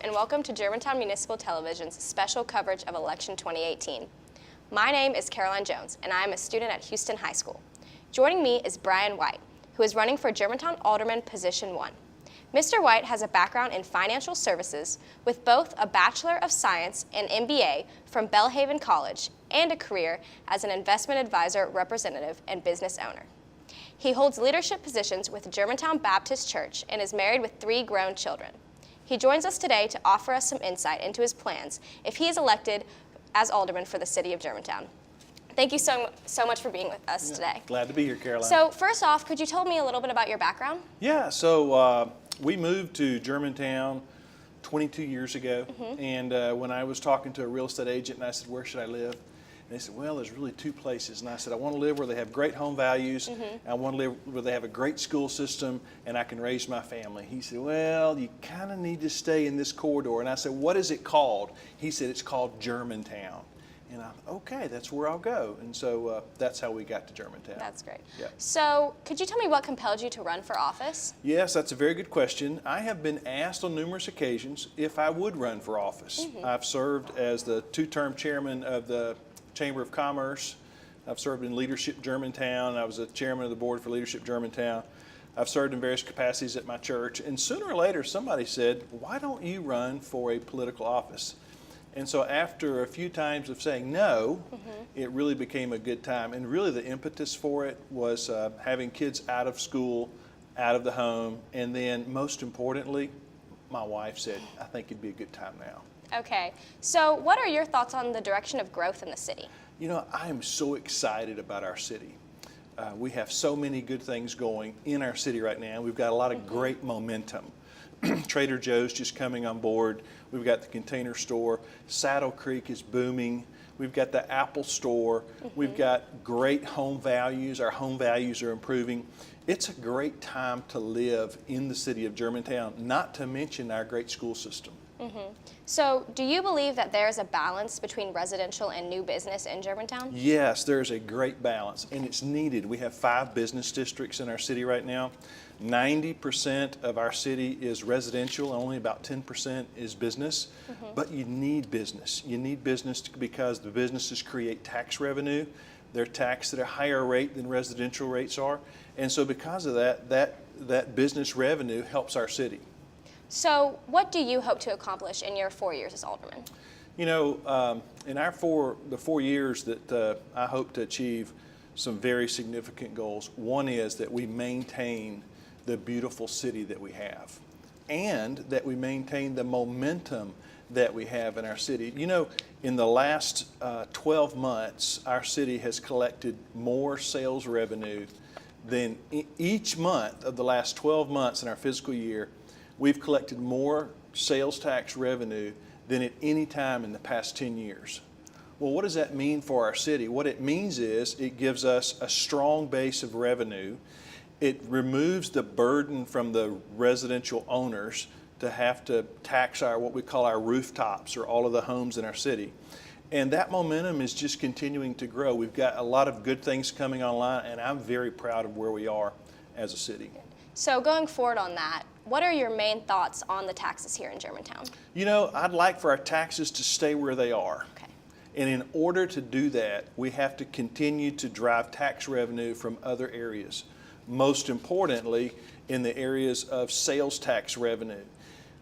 and welcome to Germantown Municipal Television's special coverage of Election 2018. My name is Caroline Jones, and I am a student at Houston High School. Joining me is Brian White, who is running for Germantown Alderman Position 1. Mr. White has a background in financial services with both a Bachelor of Science and MBA from Belhaven College and a career as an investment advisor, representative, and business owner. He holds leadership positions with Germantown Baptist Church and is married with 3 grown children. He joins us today to offer us some insight into his plans if he is elected as alderman for the city of Germantown. Thank you so much for being with us today. Glad to be here, Caroline. So first off, could you tell me a little bit about your background? Yeah, so we moved to Germantown 22 years ago, and when I was talking to a real estate agent and I said, where should I live? And they said, well, there's really 2 places. And I said, I want to live where they have great home values. I want to live where they have a great school system and I can raise my family. He said, well, you kind of need to stay in this corridor. And I said, what is it called? He said, it's called Germantown. And I thought, okay, that's where I'll go. And so that's how we got to Germantown. That's great. Yeah. So could you tell me what compelled you to run for office? Yes, that's a very good question. I have been asked on numerous occasions if I would run for office. I've served as the 2-term chairman of the Chamber of Commerce. I've served in Leadership Germantown. I was the chairman of the board for Leadership Germantown. I've served in various capacities at my church. And sooner or later, somebody said, why don't you run for a political office? And so after a few times of saying no, it really became a good time. And really the impetus for it was having kids out of school, out of the home. And then most importantly, my wife said, I think it'd be a good time now. Okay, so what are your thoughts on the direction of growth in the city? You know, I am so excited about our city. We have so many good things going in our city right now. We've got a lot of great momentum. Trader Joe's just coming on board. We've got the Container Store. Saddle Creek is booming. We've got the Apple Store. We've got great home values. Our home values are improving. It's a great time to live in the city of Germantown, not to mention our great school system. So do you believe that there's a balance between residential and new business in Germantown? Yes, there's a great balance, and it's needed. We have 5 business districts in our city right now. 90% of our city is residential, only about 10% is business, but you need business. You need business because the businesses create tax revenue. They're taxed at a higher rate than residential rates are, and so because of that business revenue helps our city. So what do you hope to accomplish in your 4 years as alderman? You know, in the 4 years that I hope to achieve some very significant goals. One is that we maintain the beautiful city that we have, and that we maintain the momentum that we have in our city. You know, in the last 12 months, our city has collected more sales revenue than each month of the last 12 months in our fiscal year. We've collected more sales tax revenue than at any time in the past 10 years. Well, what does that mean for our city? What it means is it gives us a strong base of revenue. It removes the burden from the residential owners to have to tax what we call our rooftops or all of the homes in our city. And that momentum is just continuing to grow. We've got a lot of good things coming online, and I'm very proud of where we are as a city. So going forward on that, what are your main thoughts on the taxes here in Germantown? You know, I'd like for our taxes to stay where they are. Okay. And in order to do that, we have to continue to drive tax revenue from other areas. Most importantly, in the areas of sales tax revenue.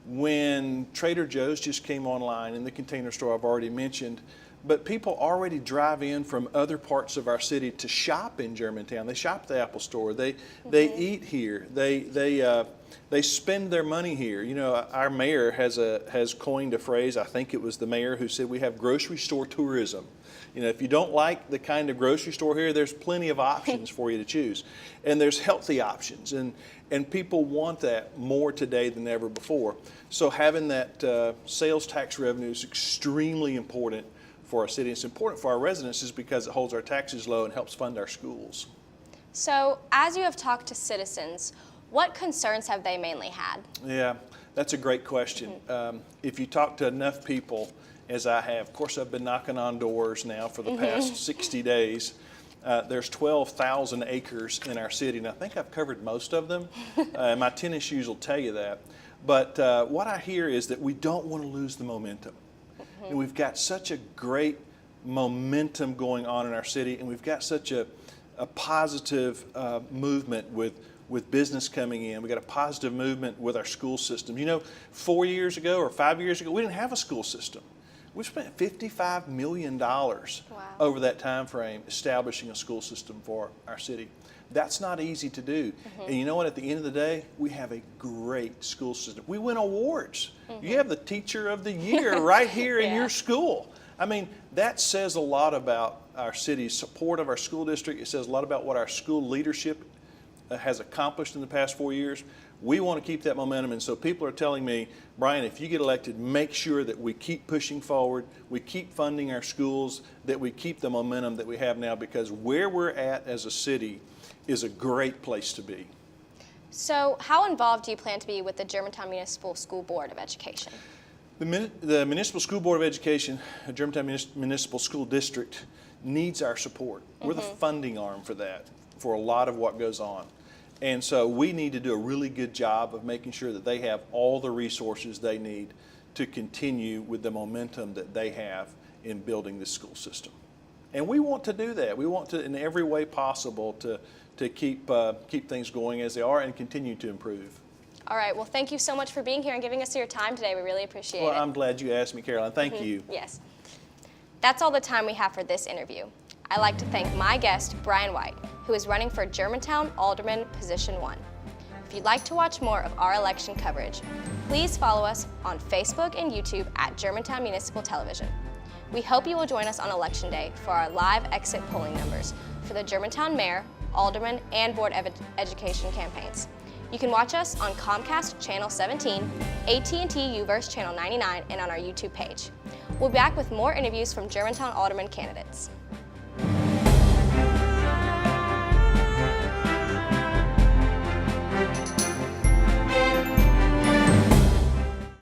When Trader Joe's just came online and the Container Store I've already mentioned, but people already drive in from other parts of our city to shop in Germantown. They shop at the Apple Store. They eat here. They spend their money here. You know, our mayor has coined a phrase. I think it was the mayor who said we have grocery store tourism. You know, if you don't like the kind of grocery store here, there's plenty of options for you to choose, and there's healthy options, and people want that more today than ever before. So having that sales tax revenue is extremely important for our city. It's important for our residents is because it holds our taxes low and helps fund our schools. So as you have talked to citizens, what concerns have they mainly had? Yeah, that's a great question. If you talk to enough people, as I have, of course I've been knocking on doors now for the past 60 days. There's 12,000 acres in our city, and I think I've covered most of them. My tennis shoes will tell you that. But what I hear is that we don't want to lose the momentum. And we've got such a great momentum going on in our city, and we've got such a positive movement with business coming in. We've got a positive movement with our school system. You know, 4 years ago or 5 years ago, we didn't have a school system. We spent $55 million over that time frame establishing a school system for our city. That's not easy to do. And you know what? At the end of the day, we have a great school system. We win awards. You have the Teacher of the Year right here in your school. I mean, that says a lot about our city's support of our school district. It says a lot about what our school leadership has accomplished in the past 4 years. We want to keep that momentum, and so people are telling me, Brian, if you get elected, make sure that we keep pushing forward, we keep funding our schools, that we keep the momentum that we have now, because where we're at as a city is a great place to be. So how involved do you plan to be with the Germantown Municipal School Board of Education? The Municipal School Board of Education, Germantown Municipal School District, needs our support. We're the funding arm for that, for a lot of what goes on. And so we need to do a really good job of making sure that they have all the resources they need to continue with the momentum that they have in building this school system. And we want to do that. We want to, in every way possible, to keep things going as they are and continue to improve. All right, well, thank you so much for being here and giving us your time today. We really appreciate it. Well, I'm glad you asked me, Caroline. Thank you. Yes. That's all the time we have for this interview. I'd like to thank my guest, Brian White, who is running for Germantown Alderman Position 1. If you'd like to watch more of our election coverage, please follow us on Facebook and YouTube at Germantown Municipal Television. We hope you will join us on Election Day for our live exit polling numbers for the Germantown Mayor, Alderman, and Board of Education campaigns. You can watch us on Comcast Channel 17, AT&T U-verse Channel 99, and on our YouTube page. We'll be back with more interviews from Germantown Alderman candidates.